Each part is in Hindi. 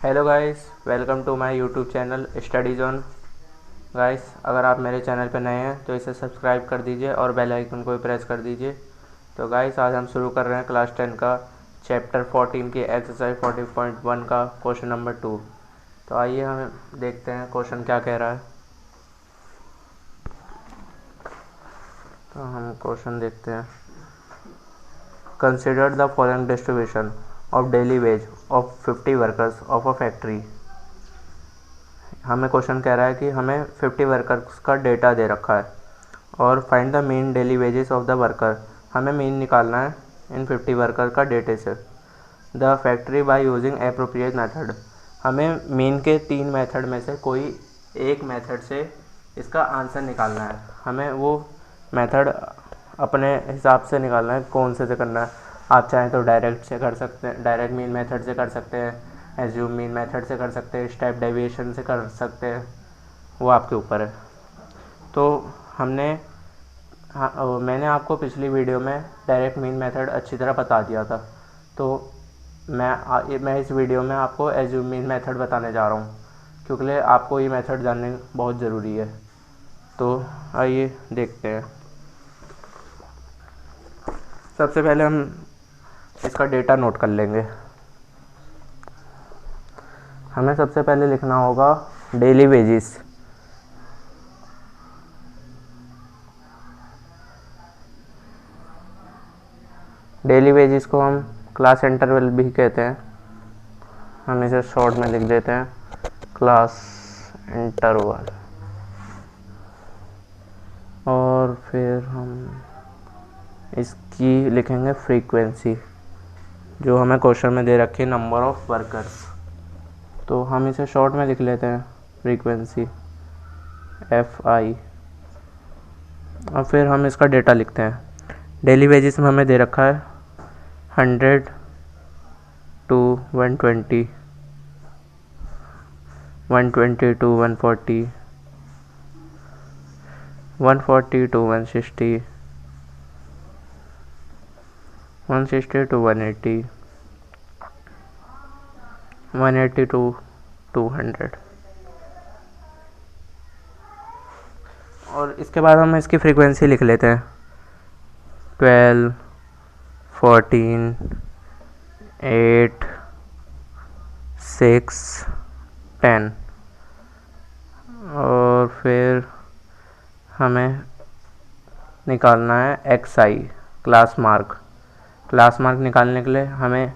Hello guys, welcome to my YouTube channel study zone. Guys, अगर आप मेरे चैनल पर नए हैं तो इसे सब्सक्राइब कर दीजिए और बेल आइकन को भी प्रेस कर दीजिए। तो गाइस, आज हम शुरू कर रहे हैं क्लास 10 का चैप्टर 14 की एक्सरसाइज 40.1 का क्वेश्चन नंबर 2। तो आइए हम देखते हैं क्वेश्चन क्या कह रहा है। तो हम क्वेश्चन देखते हैं। Consider the following distribution of daily ways of 50 workers of a factory. हमें क्वेश्चन कह रहा है कि हमें 50 वर्कर्स का डेटा दे रखा है और find the mean daily wages of the worker. हमें मीन निकालना है इन 50 वर्कर का डेटे से। The factory by using appropriate method. हमें मीन के 3 मेथड में से कोई एक मेथड से इसका आंसर निकालना है। हमें वो मेथड अपने हिसाब से निकालना है, कौन से करना है। आप चाहें तो डायरेक्ट से कर सकते हैं, डायरेक्ट मीन मेथड से कर सकते हैं, एज्यूम मीन मेथड से कर सकते हैं, स्टेप डेविएशन से कर सकते हैं, वो आपके ऊपर है। तो मैंने आपको पिछली वीडियो में डायरेक्ट मीन मेथड अच्छी तरह बता दिया था। तो मैं इस वीडियो में आपको एज्यूम मीन मेथड बताने जा रहा हूँ, क्योंकि आपको ये मेथड जानने बहुत ज़रूरी है। तो आइए देखते हैं। सबसे पहले हम इसका डेटा नोट कर लेंगे। हमें सबसे पहले लिखना होगा डेली वेजेस। डेली वेजेस को हम क्लास इंटरवल भी कहते हैं। हम इसे शॉर्ट में लिख देते हैं क्लास इंटरवल। और फिर हम इसकी लिखेंगे फ्रीक्वेंसी, जो हमें क्वेश्चन में दे रखी है नंबर ऑफ वर्कर्स। तो हम इसे शॉर्ट में लिख लेते हैं फ्रीक्वेंसी FI। और फिर हम इसका डेटा लिखते हैं। डेली वेजेस में हमें दे रखा है 100 to 120, 120 to 140, 140 to 160, 160 to 180, 180 to 200। और इसके बाद हम इसकी फ्रीक्वेंसी लिख लेते हैं 12, 14, 8, 6, 10। और फिर हमें निकालना है XI, class mark. Class mark निकालने के लिए हमें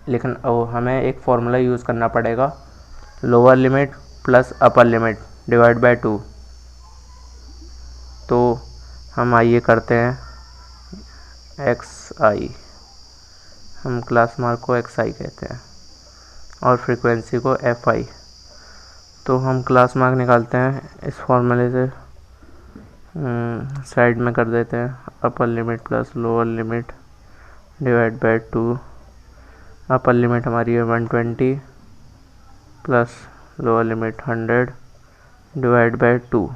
एक फॉर्मूला यूज़ करना पड़ेगा, lower limit plus upper limit divide by 2। तो हम आइए करते हैं XI। हम क्लास मार्क को XI कहते हैं और फ्रीक्वेंसी को FI। तो हम क्लास मार्क निकालते हैं इस फॉर्मूले से, साइड में कर देते हैं upper limit plus lower limit divide by 2। Upper limit हमारी है 120 plus lower limit 100 divide by 2।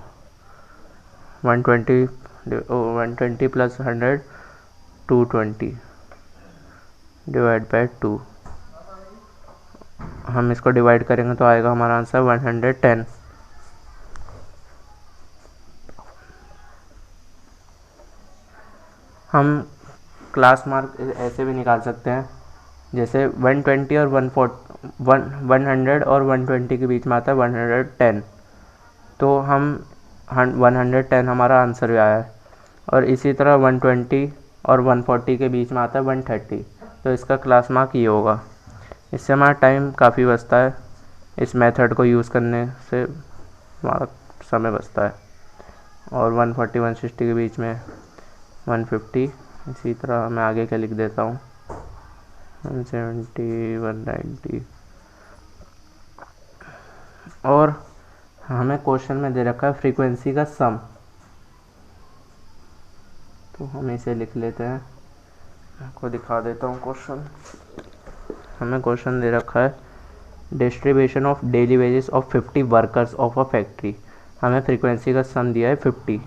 120 plus 100 220 divide by 2। हम इसको डिवाइड करेंगे तो आएगा हमारा आंसर 110। हम क्लास मार्क ऐसे भी निकाल सकते हैं, जैसे 120 और 100 और 120 के बीच में आता है 110। तो हम 110 हमारा आंसर भी आया है। और इसी तरह 120 और 140 के बीच में आता है 130। तो इसका क्लास मार्क ये होगा। इससे हमारा टाइम काफ़ी बचता है, इस मेथड को यूज़ करने से हमारा समय बचता है। और 140 160 के बीच में 150। इसी तरह मैं आगे क्या लिख देता हूँ 170 190। और हमें क्वेश्चन में दे रखा है फ्रीक्वेंसी का सम, तो हम इसे लिख लेते हैं। आपको दिखा देता हूँ क्वेश्चन। हमें क्वेश्चन दे रखा है distribution of daily wages of 50 workers of a factory. हमें फ्रीक्वेंसी का सम दिया है 50।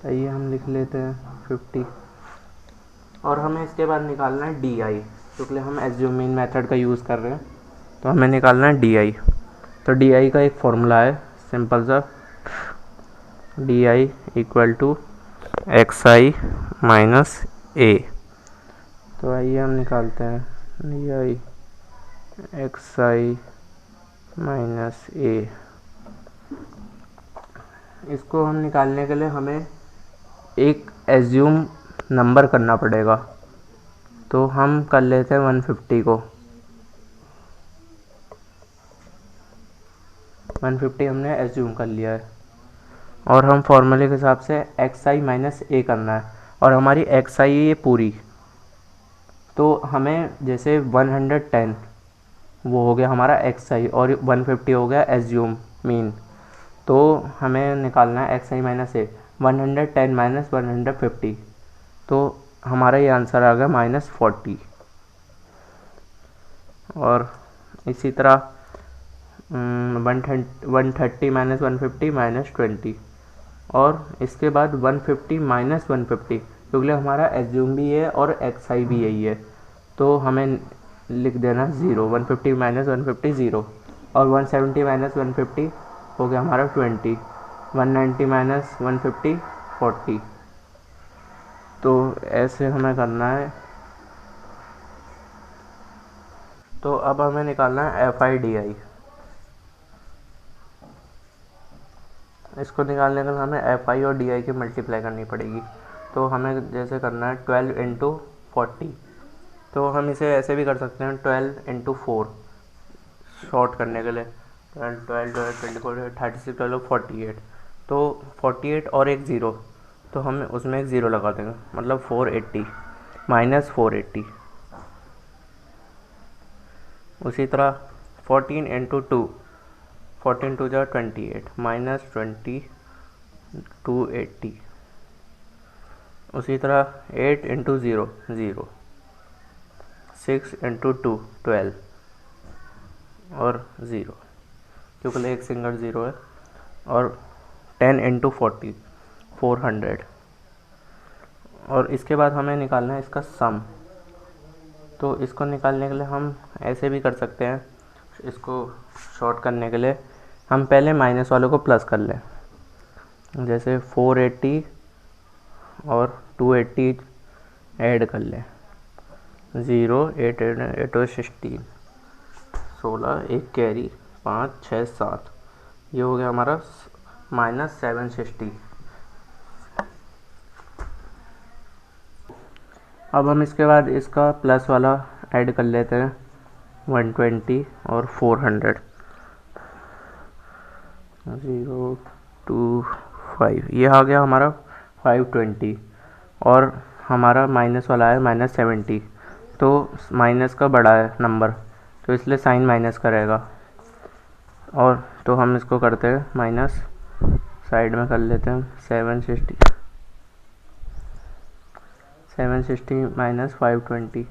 आइए हम लिख लेते हैं 50। और हमें इसके बाद निकालना है डी आई, क्योंकि हम एज्यूमिंग मेथड का यूज़ कर रहे हैं तो हमें निकालना है डी आई। तो डी आई का एक फॉर्मूला है सिंपल सा, D I equal to X I minus A. तो आइए हम निकालते हैं D I X I minus A. इसको हम निकालने के लिए हमें एक एज्यूम नंबर करना पड़ेगा, तो हम कर लेते हैं 150 को। 150 हमने एज्यूम कर लिया है और हम फॉर्मूले के हिसाब से एक्स आई माइनस ए करना है और हमारी एक्स आई ये पूरी, तो हमें जैसे 110 वो हो गया हमारा एक्स आई और 150 हो गया एज्यूम मीन, तो हमें निकालना है x I minus A. 110 minus 150, तो हमारा ये आंसर आ गया -40। और इसी तरह 130 माइनस 150 -20, और इसके बाद 150 माइनस 150, क्योंकि हमारा एज्यूम भी है और एक्स आई भी यही है, तो हमें लिख देना 0। 150 माइनस 150 0, और 170 माइनस 150 हो गया हमारा 20। 190 माइनस 150 40। तो ऐसे हमें करना है। तो अब हमें निकालना है एफ आई डी आई। इसको निकालने के लिए हमें एफ आई और डी आई की मल्टीप्लाई करनी पड़ेगी। तो हमें जैसे करना है 12 इंटू 40, तो हम इसे ऐसे भी कर सकते हैं 12 इंटू 4 शॉर्ट करने के लिए। 12 24 36 12 48, तो 48 और एक ज़ीरो, तो हम उसमें एक ज़ीरो लगा देंगे, मतलब 480 माइनस 480। उसी तरह 14 इंटू 2, 14 टू 28 माइनस 20 280। उसी तरह 8 इंटू 0 0, 6 इंटू 2 12 और 0, क्योंकि एक सिंगल ज़ीरो है। और 10 इंटू 40 400। और इसके बाद हमें निकालना है इसका सम। तो इसको निकालने के लिए हम ऐसे भी कर सकते हैं, इसको शॉर्ट करने के लिए हम पहले माइनस वालों को प्लस कर लें, जैसे 480 और 280 ऐड कर लें। 0 8 8 16 16, एक कैरी 5 6 7, ये हो गया हमारा -760। अब हम इसके बाद इसका प्लस वाला ऐड कर लेते हैं 120 और 400। 0 2 5, ये आ गया हमारा 520, और हमारा माइनस वाला है -70, तो माइनस का बड़ा है नंबर, तो इसलिए साइन माइनस करेगा। और तो हम इसको करते हैं माइनस, साइड में कर लेते हैं 760 माइनस 520,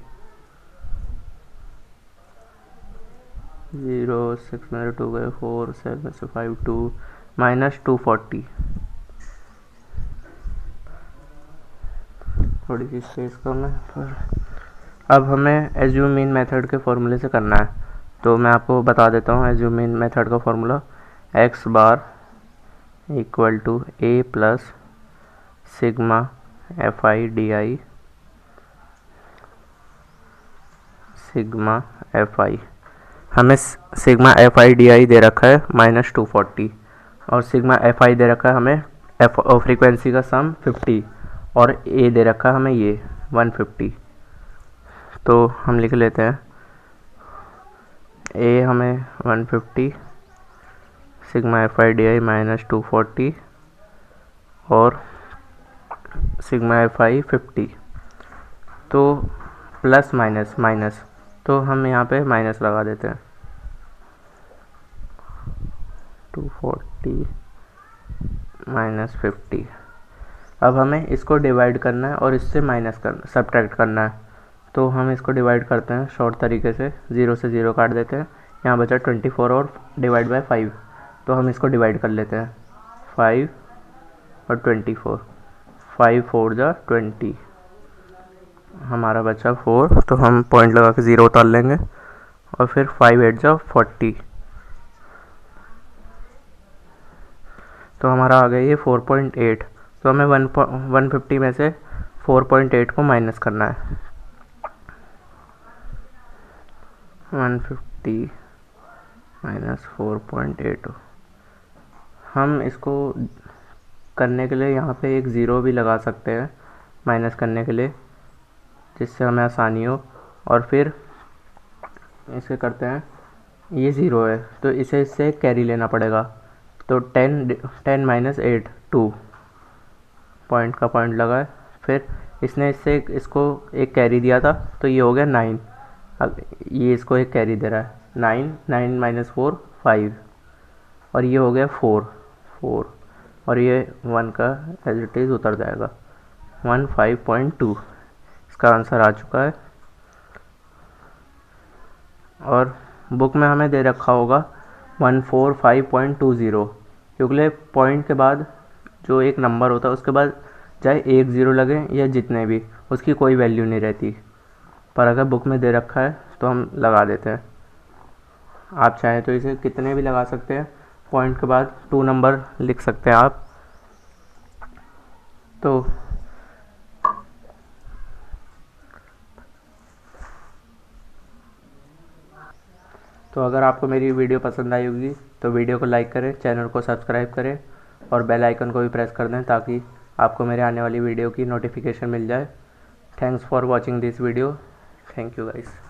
0 6 में 2 गए 4 7 से 5 2 माइनस 240। थोड़ी सी स्पेस कम है पर अब हमें एज्यूमिंग मेथड के फॉर्मूले से करना है, तो मैं आपको बता देता हूँ एज्यूमिंग मेथड का formula. X bar equal to A plus sigma F I D I sigma F I. हमें sigma F I D I दे रखा है -240, और सिग्मा एफ आई दे रखा है हमें एफ फ्रीक्वेंसी का सम 50, और ए दे रखा है हमें ये 150। तो हम लिख लेते हैं ए हमें 150, सिग्मा एफ आई डी आई -240 और सिग्मा एफ आई 50। तो प्लस माइनस माइनस, तो हम यहाँ पे माइनस लगा देते हैं 240 -50। अब हमें इसको डिवाइड करना है और इससे माइनस करना सब्ट्रैक्ट करना है, तो हम इसको डिवाइड करते हैं शॉर्ट तरीके से, 0 से 0 काट देते हैं, यहाँ बचा 24 और डिवाइड बाय 5, तो हम इसको डिवाइड कर लेते हैं 5 और 24, 5 4 जा 20, हमारा बचा 4, तो हम पॉइंट लगा के 0 उतार लेंगे और फिर 5 8 जा 40, तो हमारा आ गया ये 4.8। तो हमें 150 में से 4.8 को माइनस करना है। 150 माइनस 4.8। हम इसको करने के लिए यहाँ पे एक ज़ीरो भी लगा सकते हैं माइनस करने के लिए, जिससे हमें आसानी हो। और फिर इसे करते हैं, ये ज़ीरो है तो इसे इससे कैरी लेना पड़ेगा। तो 10 माइनस 8 2 पॉइंट का पॉइंट लगा है। फिर इसने इससे इसको एक कैरी दिया था तो ये हो गया 9। अब ये इसको एक कैरी दे रहा है 9, 9 माइनस 4 5, और ये हो गया 4 और ये 1 का एज इट इज़ उतर जाएगा 15.2। इसका आंसर आ चुका है। और बुक में हमें दे रखा होगा 145.20, क्योंकि पॉइंट के बाद जो एक नंबर होता है उसके बाद चाहे एक ज़ीरो लगे या जितने भी, उसकी कोई वैल्यू नहीं रहती। पर अगर बुक में दे रखा है तो हम लगा देते हैं। आप चाहें तो इसे कितने भी लगा सकते हैं, पॉइंट के बाद 2 नंबर लिख सकते हैं आप। तो अगर आपको मेरी वीडियो पसंद आई होगी तो वीडियो को लाइक करें, चैनल को सब्सक्राइब करें और बेल आइकन को भी प्रेस कर दें ताकि आपको मेरे आने वाली वीडियो की नोटिफिकेशन मिल जाए। Thanks for watching this video. Thank you guys.